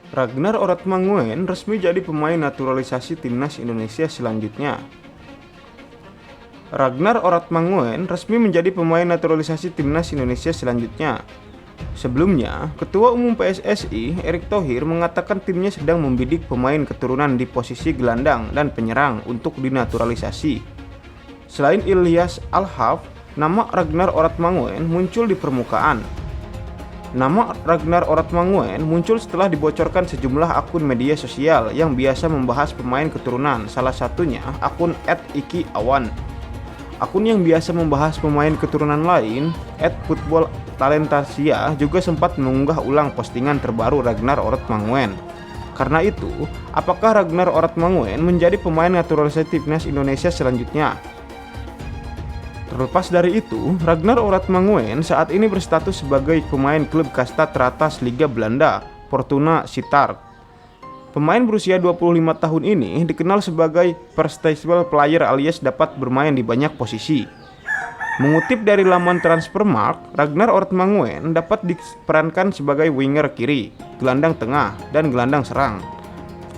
Ragnar Oratmanguyen resmi jadi pemain naturalisasi timnas Indonesia selanjutnya. Ragnar Oratmanguyen resmi menjadi pemain naturalisasi timnas Indonesia selanjutnya. Sebelumnya, Ketua Umum PSSI Erick Thohir mengatakan timnya sedang membidik pemain keturunan di posisi gelandang dan penyerang untuk dinaturalisasi. Selain Ilyas Al-Haf, nama Ragnar Oratmanguyen muncul di permukaan. Nama Ragnar Oratmanguyen muncul setelah dibocorkan sejumlah akun media sosial yang biasa membahas pemain keturunan, salah satunya akun @iki_awan. Akun yang biasa membahas pemain keturunan lain, @footballtalentasia, juga sempat mengunggah ulang postingan terbaru Ragnar Oratmanguyen. Karena itu, apakah Ragnar Oratmanguyen menjadi pemain naturalisasi timnas Indonesia selanjutnya? Terlepas dari itu, Ragnar Oratmanguyen saat ini berstatus sebagai pemain klub kasta teratas Liga Belanda, Fortuna Sittard. Pemain berusia 25 tahun ini dikenal sebagai versatile player alias dapat bermain di banyak posisi. Mengutip dari laman Transfermarkt, Ragnar Oratmanguyen dapat diperankan sebagai winger kiri, gelandang tengah, dan gelandang serang.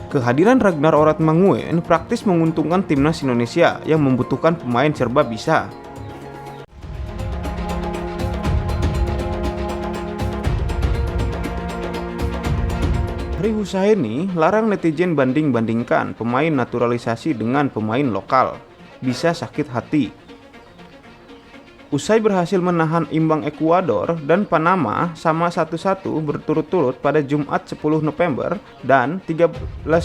Kehadiran Ragnar Oratmanguyen praktis menguntungkan timnas Indonesia yang membutuhkan pemain serba bisa. Fahri Husaini larang netizen banding-bandingkan pemain naturalisasi dengan pemain lokal. Bisa sakit hati. Usai berhasil menahan imbang Ekuador dan Panama sama 1-1 berturut-turut pada Jumat 10 November dan 13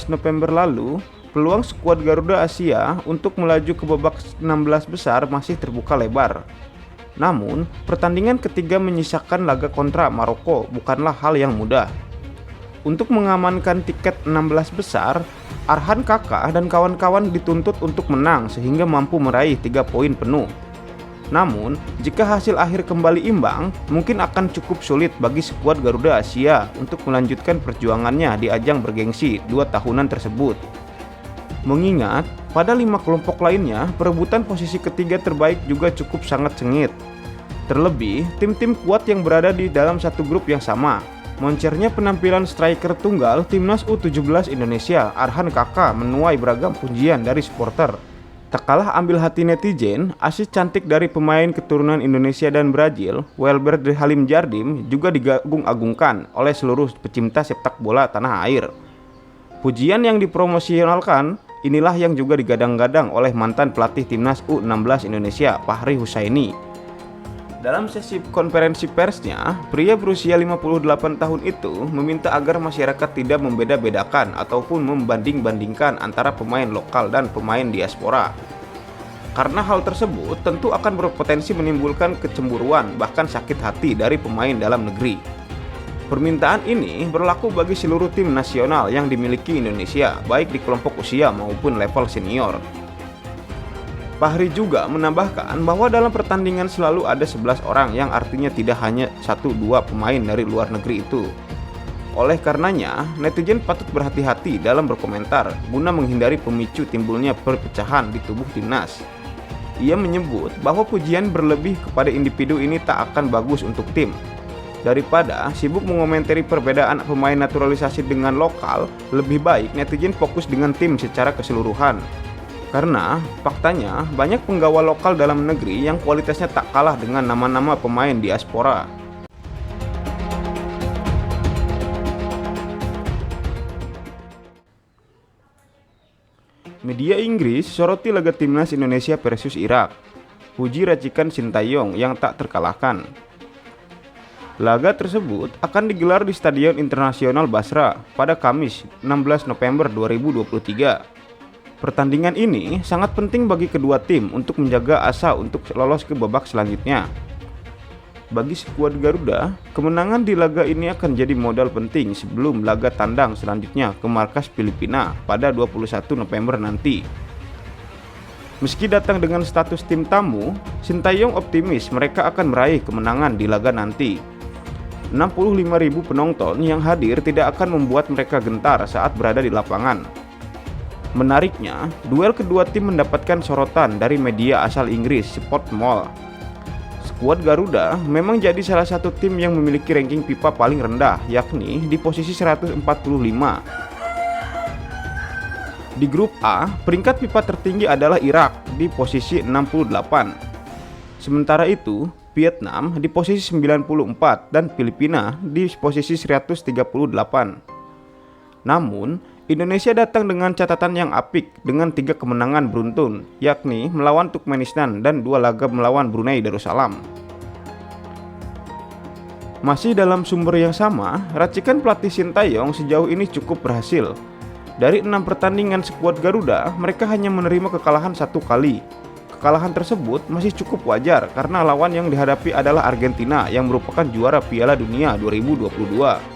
November lalu, peluang skuad Garuda Asia untuk melaju ke babak 16 besar masih terbuka lebar. Namun, pertandingan ketiga menyisakan laga kontra Maroko bukanlah hal yang mudah. Untuk mengamankan tiket 16 besar, Arhan Kakak dan kawan-kawan dituntut untuk menang sehingga mampu meraih 3 poin penuh. Namun, jika hasil akhir kembali imbang, mungkin akan cukup sulit bagi skuad Garuda Asia untuk melanjutkan perjuangannya di ajang bergengsi 2 tahunan tersebut. Mengingat, pada 5 kelompok lainnya, perebutan posisi ketiga terbaik juga cukup sangat sengit. Terlebih, tim-tim kuat yang berada di dalam satu grup yang sama. Moncernya penampilan striker tunggal timnas U17 Indonesia, Arhan Kakak, menuai beragam pujian dari supporter. Tak kalah ambil hati netizen, asis cantik dari pemain keturunan Indonesia dan Brazil, Welber de Halim Jardim, juga diagung-agungkan oleh seluruh pecinta sepak bola tanah air. Pujian yang dipromosionalkan inilah yang juga digadang-gadang oleh mantan pelatih timnas U16 Indonesia, Fahri Husaini. Dalam sesi konferensi persnya, pria berusia 58 tahun itu meminta agar masyarakat tidak membeda-bedakan ataupun membanding-bandingkan antara pemain lokal dan pemain diaspora. Karena hal tersebut tentu akan berpotensi menimbulkan kecemburuan bahkan sakit hati dari pemain dalam negeri. Permintaan ini berlaku bagi seluruh tim nasional yang dimiliki Indonesia, baik di kelompok usia maupun level senior. Fahri juga menambahkan bahwa dalam pertandingan selalu ada 11 orang yang artinya tidak hanya 1-2 pemain dari luar negeri itu. Oleh karenanya, netizen patut berhati-hati dalam berkomentar guna menghindari pemicu timbulnya perpecahan di tubuh timnas. Ia menyebut bahwa pujian berlebih kepada individu ini tak akan bagus untuk tim. Daripada sibuk mengomentari perbedaan pemain naturalisasi dengan lokal, lebih baik netizen fokus dengan tim secara keseluruhan. Karena faktanya banyak penggawa lokal dalam negeri yang kualitasnya tak kalah dengan nama-nama pemain diaspora. Media Inggris soroti laga timnas Indonesia versus Irak. Puji racikan Sintayong yang tak terkalahkan. Laga tersebut akan digelar di Stadion Internasional Basra pada Kamis 16 November 2023. Pertandingan ini sangat penting bagi kedua tim untuk menjaga asa untuk lolos ke babak selanjutnya. Bagi skuad Garuda, kemenangan di laga ini akan jadi modal penting sebelum laga tandang selanjutnya ke markas Filipina pada 21 November nanti. Meski datang dengan status tim tamu, Sintayong optimis mereka akan meraih kemenangan di laga nanti. 65.000 penonton yang hadir tidak akan membuat mereka gentar saat berada di lapangan. Menariknya, duel kedua tim mendapatkan sorotan dari media asal Inggris, Sport Mall. Skuad Garuda memang jadi salah satu tim yang memiliki ranking FIFA paling rendah, yakni di posisi 145. Di grup A, peringkat FIFA tertinggi adalah Irak di posisi 68. Sementara itu, Vietnam di posisi 94 dan Filipina di posisi 138. Namun, Indonesia datang dengan catatan yang apik dengan 3 kemenangan beruntun, yakni melawan Turkmenistan dan 2 laga melawan Brunei Darussalam. Masih dalam sumber yang sama, racikan pelatih Sintayong sejauh ini cukup berhasil. Dari 6 pertandingan skuad Garuda, mereka hanya menerima kekalahan 1 kali. Kekalahan tersebut masih cukup wajar karena lawan yang dihadapi adalah Argentina yang merupakan juara Piala Dunia 2022.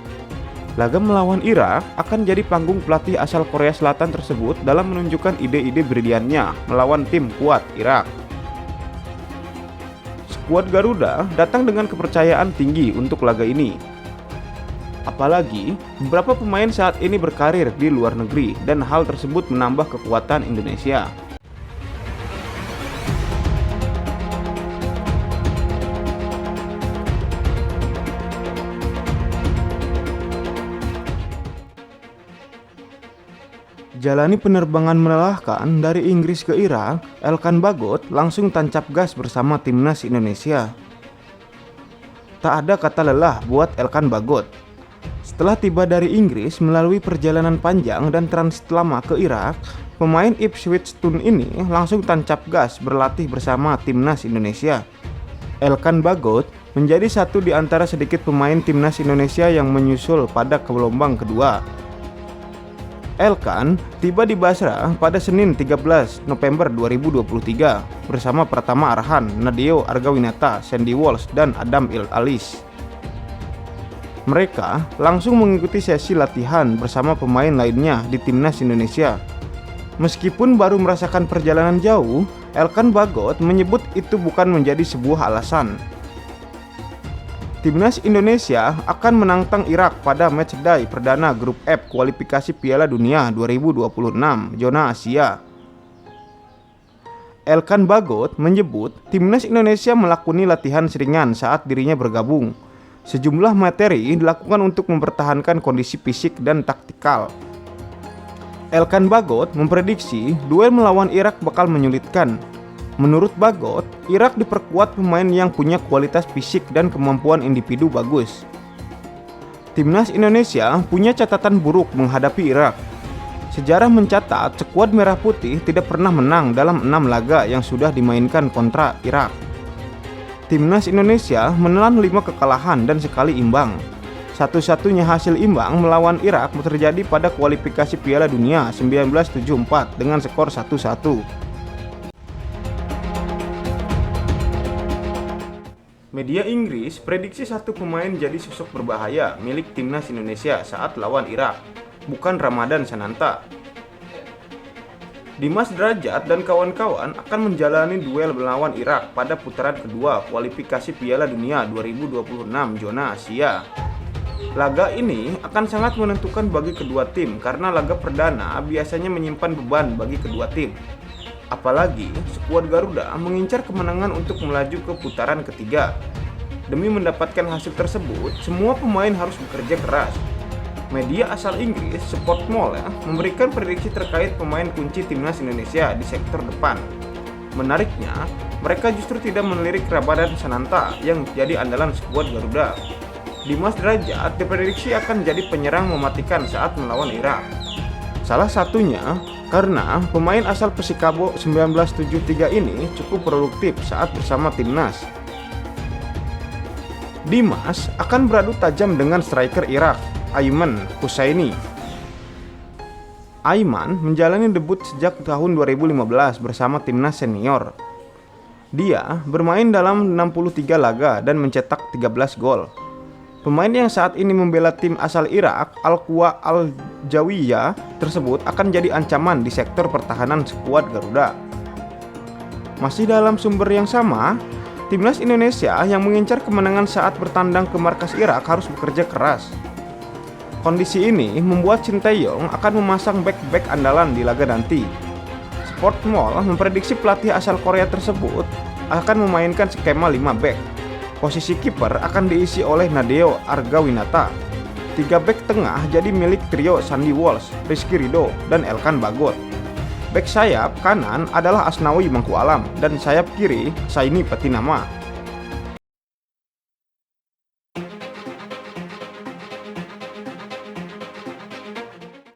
Laga melawan Irak akan jadi panggung pelatih asal Korea Selatan tersebut dalam menunjukkan ide-ide briliannya melawan tim kuat Irak. Skuad Garuda datang dengan kepercayaan tinggi untuk laga ini. Apalagi, beberapa pemain saat ini berkarir di luar negeri dan hal tersebut menambah kekuatan Indonesia. Jalani penerbangan melelahkan dari Inggris ke Irak, Elkan Bagot langsung tancap gas bersama timnas Indonesia. Tak ada kata lelah buat Elkan Bagot. Setelah tiba dari Inggris melalui perjalanan panjang dan transit lama ke Irak, pemain Ipswich Town ini langsung tancap gas berlatih bersama timnas Indonesia. Elkan Bagot menjadi satu di antara sedikit pemain timnas Indonesia yang menyusul pada gelombang kedua. Elkan tiba di Basra pada Senin 13 November 2023 bersama Pratama Arhan, Nadeo Argawinata, Sandy Walsh, dan Adam Alis. Mereka langsung mengikuti sesi latihan bersama pemain lainnya di timnas Indonesia. Meskipun baru merasakan perjalanan jauh, Elkan Bagot menyebut itu bukan menjadi sebuah alasan. Timnas Indonesia akan menantang Irak pada matchday perdana grup F kualifikasi Piala Dunia 2026 zona Asia. Elkan Bagot menyebut timnas Indonesia melakoni latihan seringan saat dirinya bergabung. Sejumlah materi dilakukan untuk mempertahankan kondisi fisik dan taktikal. Elkan Bagot memprediksi duel melawan Irak bakal menyulitkan. Menurut Bagot, Irak diperkuat pemain yang punya kualitas fisik dan kemampuan individu bagus. Timnas Indonesia punya catatan buruk menghadapi Irak. Sejarah mencatat skuad merah putih tidak pernah menang dalam 6 laga yang sudah dimainkan kontra Irak. Timnas Indonesia menelan 5 kekalahan dan sekali imbang. Satu-satunya hasil imbang melawan Irak terjadi pada kualifikasi Piala Dunia 1974 dengan skor 1-1. Media Inggris prediksi satu pemain jadi sosok berbahaya milik timnas Indonesia saat lawan Irak, bukan Ramadan Sananta. Dimas Derajat dan kawan-kawan akan menjalani duel melawan Irak pada putaran kedua kualifikasi Piala Dunia 2026 zona Asia. Laga ini akan sangat menentukan bagi kedua tim karena laga perdana biasanya menyimpan beban bagi kedua tim. Apalagi skuad Garuda mengincar kemenangan untuk melaju ke putaran ketiga. Demi mendapatkan hasil tersebut, semua pemain harus bekerja keras. Media asal Inggris, Sportmall, memberikan prediksi terkait pemain kunci timnas Indonesia di sektor depan. Menariknya, mereka justru tidak melirik Ramadan Sananta yang jadi andalan skuad Garuda. Dimas Derajat diprediksi akan jadi penyerang mematikan saat melawan Irak. Salah satunya karena pemain asal Persikabo 1973 ini cukup produktif saat bersama timnas. Dimas akan beradu tajam dengan striker Irak, Ayman Husseini. Ayman menjalani debut sejak tahun 2015 bersama timnas senior. Dia bermain dalam 63 laga dan mencetak 13 gol. Pemain yang saat ini membela tim asal Irak, Al-Quwa Al-Jawiyah tersebut akan jadi ancaman di sektor pertahanan skuad Garuda. Masih dalam sumber yang sama, timnas Indonesia yang mengincar kemenangan saat bertandang ke markas Irak harus bekerja keras. Kondisi ini membuat Sintayong akan memasang back-back andalan di laga nanti. Sportmall memprediksi pelatih asal Korea tersebut akan memainkan skema 5 back. Posisi kiper akan diisi oleh Nadeo Argawinata. 3 bek tengah jadi milik trio Sandy Walsh, Rizky Ridho, dan Elkan Bagot. Bek sayap kanan adalah Asnawi Mangkualam dan sayap kiri Saini Patinama.